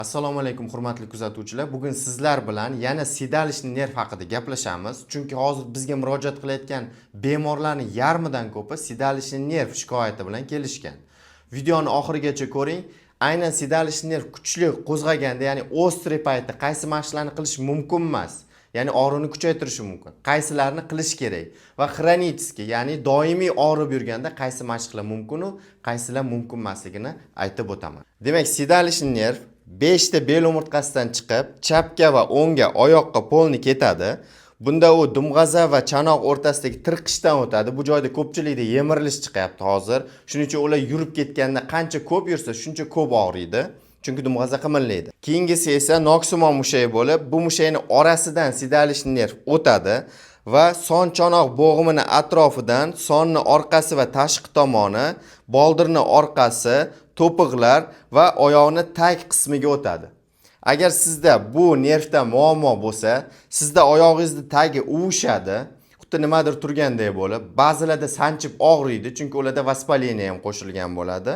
Assalomu alaykum hurmatli kuzatuvchilar. Bugun sizlar bilan yana sedalishni nerv haqida gaplashamiz. Chunki hozir bizga murojaat qilayotgan bemorlarning yarmidan ko'pi sedalishni nerv shikoyati bilan kelishgan. Videoni oxirigacha ko'ring. Aynan sedalishni nerv kuchli qo'zg'aganda, ya'ni ostri paytda qaysi mashqlarni qilish mumkin emas, ya'ni og'riqni kuchaytirishi mumkin. Qaysilarini qilish kerak va xronический, ya'ni doimiy og'rib yurganda qaysi mashqlar mumkin va qaysilar mumkin emasligini aytib o'taman. Demak, sedalishni nerv 5 ta bel umurtqasidan chiqib, chapga va o'ngga oyoqqa polni ketadi. Bunda u dumg'aza va chanoq o'rtasidagi tirqishdan o'tadi. Bu joyda ko'pchilikda yemirilish chiqyapti hozir. Shuning uchun ular yurib ketganda qancha ko'p yursa, shuncha ko'p og'riydi. Chunki dumg'aza qimirlaydi. Keyingisi esa noksimon mushayi bo'lib, bu mushayning orasidan sedalishni nerv o'tadi va son chanoq bo'g'imini atrofidan sonning orqasi va tashqi tomoni, boldirning orqasi, to'piqlar va oyoqning tag qismiga o'tadi. Agar sizda bu nervda muammo bo'lsa, sizda oyog'ingizning tagi uvishadi, xuddi nimadir turganday bo'lib, ba'zilarda sanchib og'riydi, chunki ularda vaspaleniya ham qo'shilgan bo'ladi.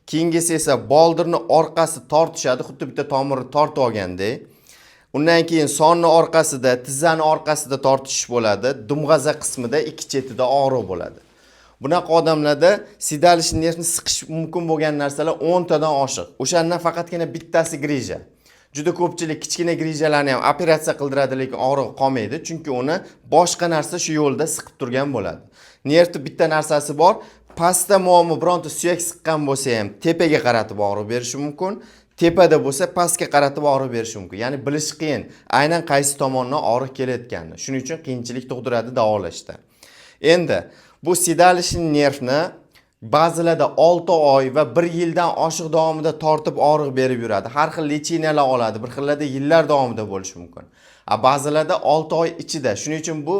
Keyingisi esa boldirning orqasi tortishadi, xuddi bitta tomirni tortib olgandek. Undan keyin sonning orqasida, tizzaning orqasida tortishish bo'ladi, dumg'aza qismida ikki chetida og'riq bo'ladi. Bunaqa odamlarda sedalishni nervni siqish mumkin bo'lgan narsalar 10 tadan oshiq. O'shandan faqatgina bittasi grija. Juda ko'pchilik kichkina grijalarni ham operatsiya qildiradi, lekin og'riq qolmaydi, chunki uni boshqa narsa shu yo'lda siqib turgan bo'ladi. Nervning bitta narsasi bor, pastda muammo bironta suyak siqqan bo'lsa ham tepaga qaratib og'riq berishi mumkin. Tepada bo'lsa pastga qaratib og'riq berishi mumkin. Ya'ni bilish qiyin, aynan qaysi tomondan og'riq kelayotganini. Shuning uchun qiyinchilik tug'diradi davolashda. Endi bu sedalishni nervni ba'zilarda 6 oy va 1 yildan oshiq davomida tortib og'riq berib yuradi. Har xil lecheniyalar oladi, bir xillarda yillar davomida bo'lishi mumkin. Ba'zilarda 6 oy ichida. Shuning uchun bu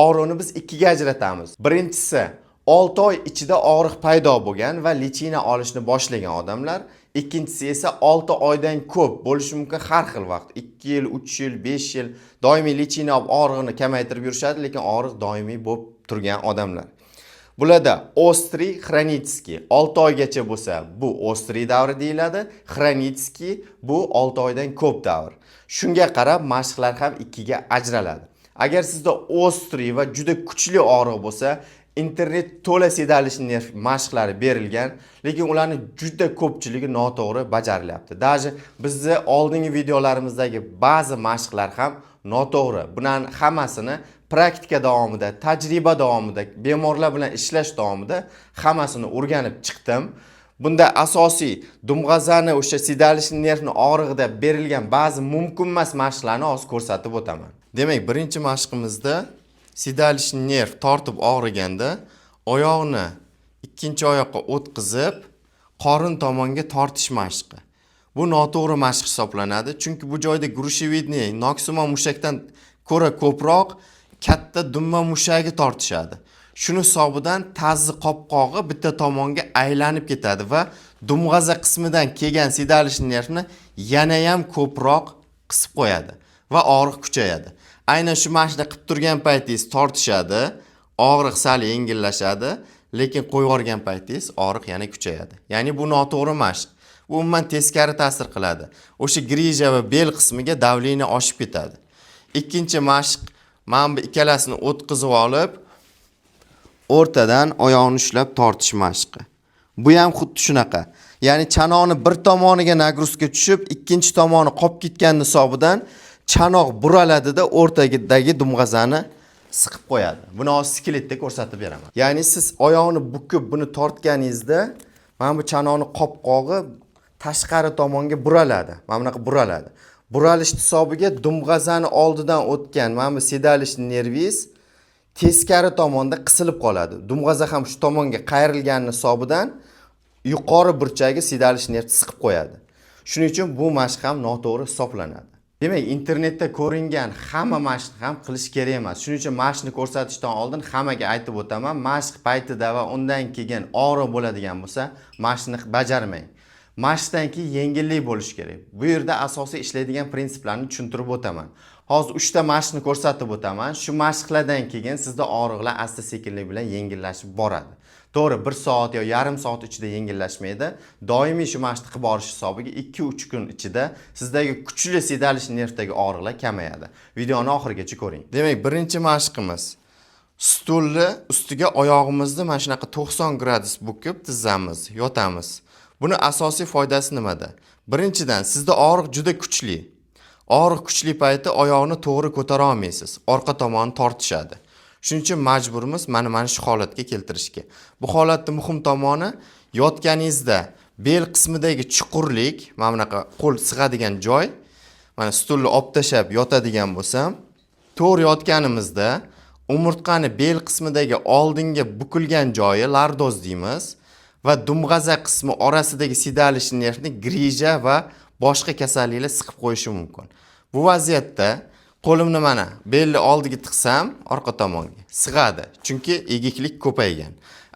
og'riqni biz ikkiga ajratamiz. Birinchisi 6 oy ichida og'riq paydo bo'lgan va lecheniya olishni boshlagan odamlar. Ikkinchisi esa 6 oydan ko'p bo'lishi mumkin, har xil vaqt. 2 yil, 3 yil, 5 yil doimiy lecheniya olib og'riqni kamaytirib yurishadi, lekin og'riq doimiy bo'lib turgan odamlar. Bularda ostri, xronический 6 oygacha bo'lsa, bu ostri davri deyiladi. Xronический bu 6 oydan ko'p davr. Shunga qarab mashqlar ham ikkiga ajraladi. Agar sizda ostri va juda kuchli og'riq bo'lsa, internet to'la sedalishni nerv mashqlari berilgan, lekin ularning juda ko'pchiligi noto'g'ri bajarilyapti. Даже bizning oldingi videolarimizdagi ba'zi mashqlar ham noto'g'ri. Bularning hammasini praktika davomida, tajriba davomida, bemorlar bilan ishlash davomida hammasini o'rganib chiqdim. Bunda asosiy dumg'azani o'sha sedalishni nervni og'rig'ida berilgan ba'zi mumkin emas mashqlarni hozir ko'rsatib o'taman. Demak, birinchi mashqimizda sedalishni nerv tortib og'riganda oyoqni ikkinchi oyoqqa o'tkazib, qorin tomonga tortish mashqi. Bu noto'g'ri mashq hisoblanadi, chunki bu joyda grushevidniy, noksimon mushakdan ko'ra ko'proq katta dumma mushagi tortishadi. Shuni hisobidan tazzi qopqog'i bitta tomonga aylanib ketadi va dumg'aza qismidan kelgan sedalishni nervni yana ham ko'proq qisib qo'yadi va og'riq kuchayadi. Aynan shu mashqni qilib turgan paytingiz tortishadi, og'riq sal yengillashadi, lekin qo'yib yuborgan paytingiz og'riq yana kuchayadi. Ya'ni bu noto'g'ri mashq. Bu umuman teskari ta'sir qiladi. O'sha grija va bel qismiga davleniya oshib ketadi. Ikkinchi mashq, mana bu ikkalasini o'tkazib olib, o'rtadan oyoqni ushlab tortish mashqi. Bu ham xuddi shunaqa. Ya'ni chanoqni bir tomoniga nagruzka tushib, ikkinchi tomoni qolib ketgan hisobidan chanoq buraladida o'rtadagi dumg'azani siqib qo'yadi. Buni hozir skeletda ko'rsatib beraman. Ya'ni siz oyoqni bukib buni tortganingizda, mana bu chanoqning qopqog'i tashqari tomonga buraladi. Mana bunaqa buraladi. Buralish hisobiga dumg'azani oldidan o'tgan mana bu sedalishni nervingiz teskari tomonda qisilib qoladi. Dumg'aza ham shu tomonga qayrilgani hisobidan yuqori burchagi sedalishni nervni siqib qo'yadi. Shuning uchun bu mashq ham noto'g'ri hisoblanadi. Demak, internetda ko'ringan hamma mashqni ham qilish kerak emas. Shuning uchun mashqni ko'rsatishdan oldin hammaga aytib o'taman, mashq paytida va undan keyin og'riq bo'ladigan bo'lsa, mashqni bajarmang. Mashqdan keyin yengillik bo'lishi kerak. Bu yerda asosiy ishlaydigan prinsiplarni tushuntirib o'taman. Hozir 3 ta mashqni ko'rsatib o'taman. Shu mashqlardan keyin sizda og'riqlar asta-sekinlik bilan yengillashib boradi. To'g'ri, 1 soat yo yarim soat ichida yengillashmaydi. Doimiy shu mashqni qilib borish hisobiga 2-3 kun ichida sizdagi kuchli siydalish nervdagi og'riqlar kamayadi. Videoni oxirigacha ko'ring. Demak, birinchi mashqimiz stulni ustiga oyog'imizni mana shunaqa 90 gradus bukib tizzamiz, yotamiz. Buni asosiy foydasi nimada? Birinchidan, sizda og'riq juda kuchli. Og'riq kuchli payti oyoqni to'g'ri ko'tara olmaysiz. Orqa tomoni tortishadi. Shuning uchun majburmiz mana shu holatga keltirishga. Bu holatning muhim tomoni yotganingizda bel qismidagi chuqurlik, mana bunaqa qo'l sig'adigan joy, mana stulni olib tashab yotadigan bo'lsam, to'g'ri yotganimizda umurtqani bel qismidagi oldinga bukilgan joyi lardoz deymiz va dumg'aza qismi orasidagi siydalish nervni grija va boshqa kasalliklar siqib qo'yishi mumkin. Bu vaziyatda qo'limni mana belni oldiga tiqsam, orqa tomonga sig'adi, chunki egiklik ko'paygan.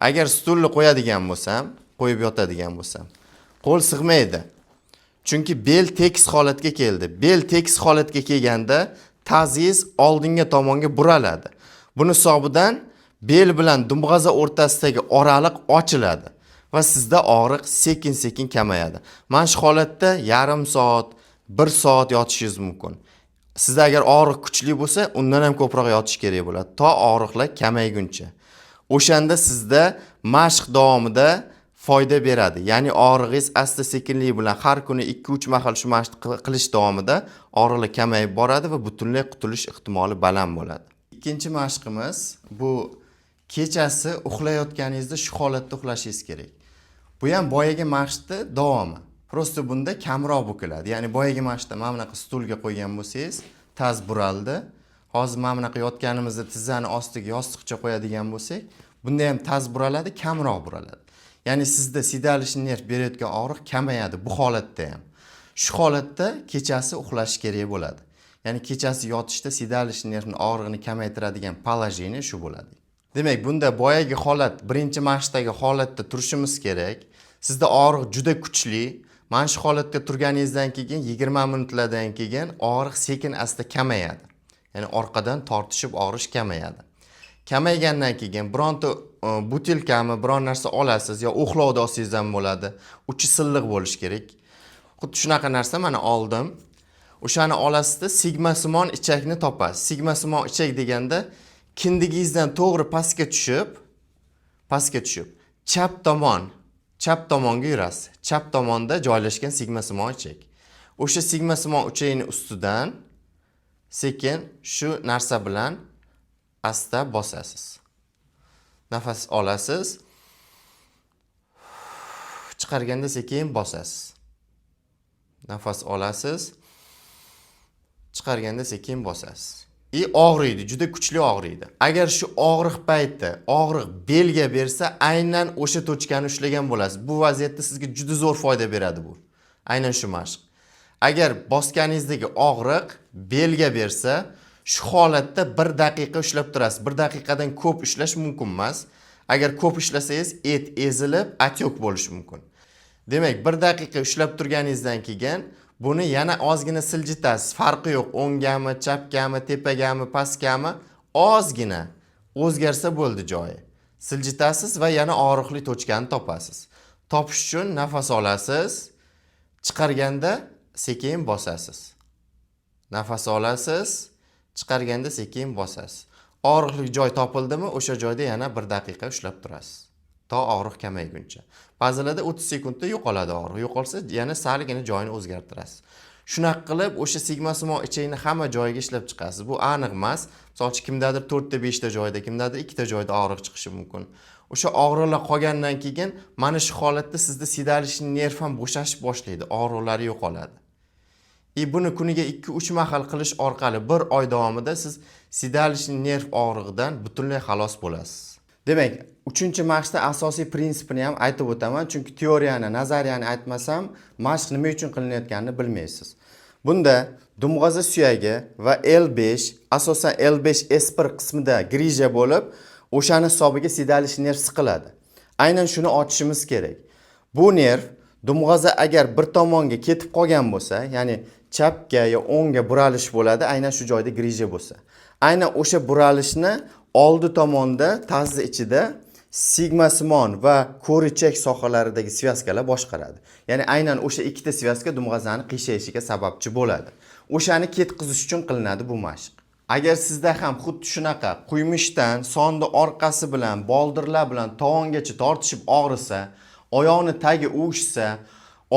Agar stulni qo'yadigan bo'lsam, qo'yib yotadigan bo'lsam, qo'l sig'maydi. Chunki bel tekis holatga keldi. Bel tekis holatga kelganda tazingiz oldinga tomonga buraladi. Buni hisobidan bel bilan dumg'aza o'rtasidagi oraliq ochiladi va sizda og'riq sekin-sekin kamayadi. Mana shu holatda yarim soat, 1 soat yotishingiz mumkin. Sizda agar og'riq kuchli bo'lsa, undan ham ko'proq yotish kerak bo'ladi, to og'riqlar kamayguncha. O'shanda sizda mashq davomida foyda beradi. Ya'ni og'rig'ingiz asta-sekinlik bilan har kuni 2-3 mahal shu mashq qilish davomida og'riqlar kamayib boradi va butunlay qutulish ehtimoli baland bo'ladi. Ikkinchi mashqimiz bu kechasi uxlayotganingizda shu holatda uxlashingiz kerak. Bu ham boyagi mashqning davomi. Prosta bunda kamroq bukiladi. Ya'ni boyagi mashqda mana bunaqa stulga qo'ygan bo'lsangiz, taz buraldi. Hozir mana bunaqa yotganimizda tizzani ostiga yostiqcha qo'yadigan bo'lsak, bunda ham taz buraladi, kamroq buraladi. Ya'ni sizda siydalish nerv berayotgan og'riq kamayadi bu holatda ham. Shu holatda kechasi uxlash kerak bo'ladi. Ya'ni kechasi yotishda siydalish nervni og'rig'ini kamaytiradigan poложение shu bo'ladi. Demak, bunda boyagi holat, birinchi mashqdagi holatda turishimiz kerak. Sizda og'riq juda kuchli. Mana shu holatda turganingizdan keyin 20 minutlardan keyin og'riq sekin asta kamayadi. Ya'ni orqadan tortishib og'rish kamayadi. Kamaygandan keyin bironta butilkami, biron narsa olasiz yo uxlovda olsangiz ham bo'ladi. Uchi silliq bo'lishi kerak. Xuddi shunaqa narsa mana oldim. O'shani olasizda sigmasimon ichakni topasiz. Sigmasimon ichak deganda kindigingizdan to'g'ri pastga tushib, chap tomonga yurasiz. Chap tomonda joylashgan sigmasimon ichak. O'sha sigmasimon ichakning ustidan sekin shu narsa bilan asta bosasiz. Nafas olasiz. Chiqarganda sekin bosasiz. Nafas olasiz. Chiqarganda sekin bosasiz. Og'riydi, juda kuchli og'riydi. Agar shu og'riq payti, og'riq belga bersa, aynan o'sha tochkani ushlagan bo'lasiz. Bu vaziyatda sizga juda zo'r foyda beradi bu. Aynan shu mashq. Agar bosganingizdagi og'riq belga bersa, shu holatda 1 daqiqa ushlab turasiz. 1 daqiqadan ko'p ushlash mumkin emas. Agar ko'p ishlasangiz, et ezilib, atyoq bo'lishi mumkin. Demak, 1 daqiqa ushlab turganingizdan keyin buni yana ozgina siljitasiz. Farqi yo'q, o'ngami, chapgami, tepagami, pastgami, ozgina o'zgarsa bo'ldi joyi. Siljitasiz va yana og'riqli tochkani topasiz. Topish uchun nafas olasiz, chiqarganda sekin bosasiz. Nafas olasiz, chiqarganda sekin bosasiz. Og'riqli joy topildimi, o'sha joyda yana 1 daqiqa ushlab turasiz. To og'riq kamayguncha. Ba'zilarda 30 sekundda yo'qoladi og'riq. Yo'qolsa, yana salgina joyini o'zgartirasiz. Shunaqa qilib, o'sha sigmasimon ichakni hamma joyiga ishlab chiqasiz. Bu aniq emas. Masalan, kimdadir 4 ta 5 ta joyda, kimdadir 2 ta joyda og'riq chiqishi mumkin. O'sha og'riqlar qolgandan keyin mana shu holatda sizda siydalish nerv ham bo'shashib boshlaydi, og'riqlari yo'qoladi. Buni kuniga 2-3 mahal qilish orqali 1 oy davomida siz siydalish nerv og'rig'idan butunlay xalos bo'lasiz. Demak, 3-mashqda asosiy prinsipini ham aytib o'taman, chunki teoriyani, nazariyani aytmasam, mashq nima uchun qilinayotganini bilmaysiz. Bunda dumg'aza suyagi va L5, asosan L5 S1 qismida grija bo'lib, o'shani hisobiga siydalish nerv siqiladi. Aynan shuni ochishimiz kerak. Bu nerv dumg'aza agar bir tomonga ketib qolgan bo'lsa, ya'ni chapga yo o'ngga buralish bo'ladi, aynan shu joyda grija bo'lsa. Aynan o'sha buralishni oldi tomonda, tazni ichida sigmasimon va ko'richak sohalaridagi svyazkalar boshqaradi. Ya'ni aynan o'sha ikkita svyazka dumg'azani qiyshayishiga sababchi bo'ladi. O'shani ketqizish uchun qilinadi bu mashq. Agar sizda ham xuddi shunaqa quymushdan sonni orqasi bilan, boldirlar bilan tovongacha tortishib og'risa, oyoqni tagi o'shsa,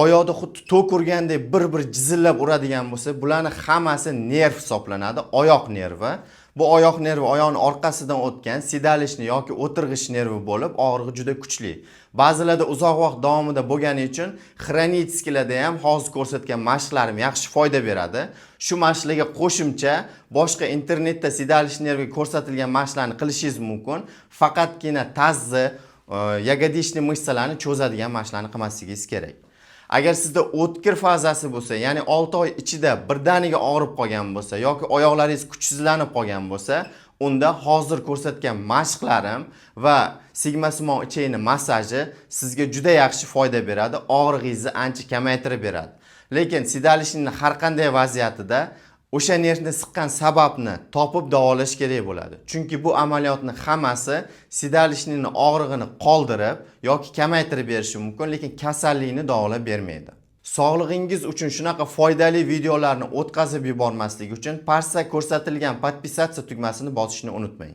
oyoqda xuddi tok urgandek bir jizillab uradigan bo'lsa, bularning hammasi nerv hisoblanadi, oyoq nervi. Bu oyoq nervi oyoqning orqasidan o'tgan sidalishni yoki o'tirg'ish nervi bo'lib, og'rig'i juda kuchli. Ba'zilarda uzoq vaqt davomida bo'lgani uchun xronitskilarda ham hozir ko'rsatgan mashqlarim yaxshi foyda beradi. Shu mashqlarga qo'shimcha boshqa internetda sidalish nerviga ko'rsatilgan mashqlarni qilishingiz mumkin. Faqatgina tazni, yagadishni mышцаларni cho'zadigan mashqlarni qilmasligingiz kerak. Agar sizda o'tkir fazasi bo'lsa, ya'ni 6 oy ichida birdaniga og'rib qolgan bo'lsa yoki oyoqlaringiz kuchsizlanib qolgan bo'lsa, unda hozir ko'rsatgan mashqlarim va sigmasimon ichakni massaji sizga juda yaxshi foyda beradi, og'rig'ingizni ancha kamaytirib beradi. Lekin sidalishning har qanday vaziyatida o'sha nervni siqqan sababni topib davolash kerak bo'ladi. Chunki bu amaliyotning hammasi sidalishning og'rig'ini qoldirib yoki kamaytirib berishi mumkin, lekin kasallikni davolab bermaydi. Sog'lig'ingiz uchun shunaqa foydali videolarni o'tkazib yubormaslik uchun pastda ko'rsatilgan podpisatsiya tugmasini bosishni unutmang.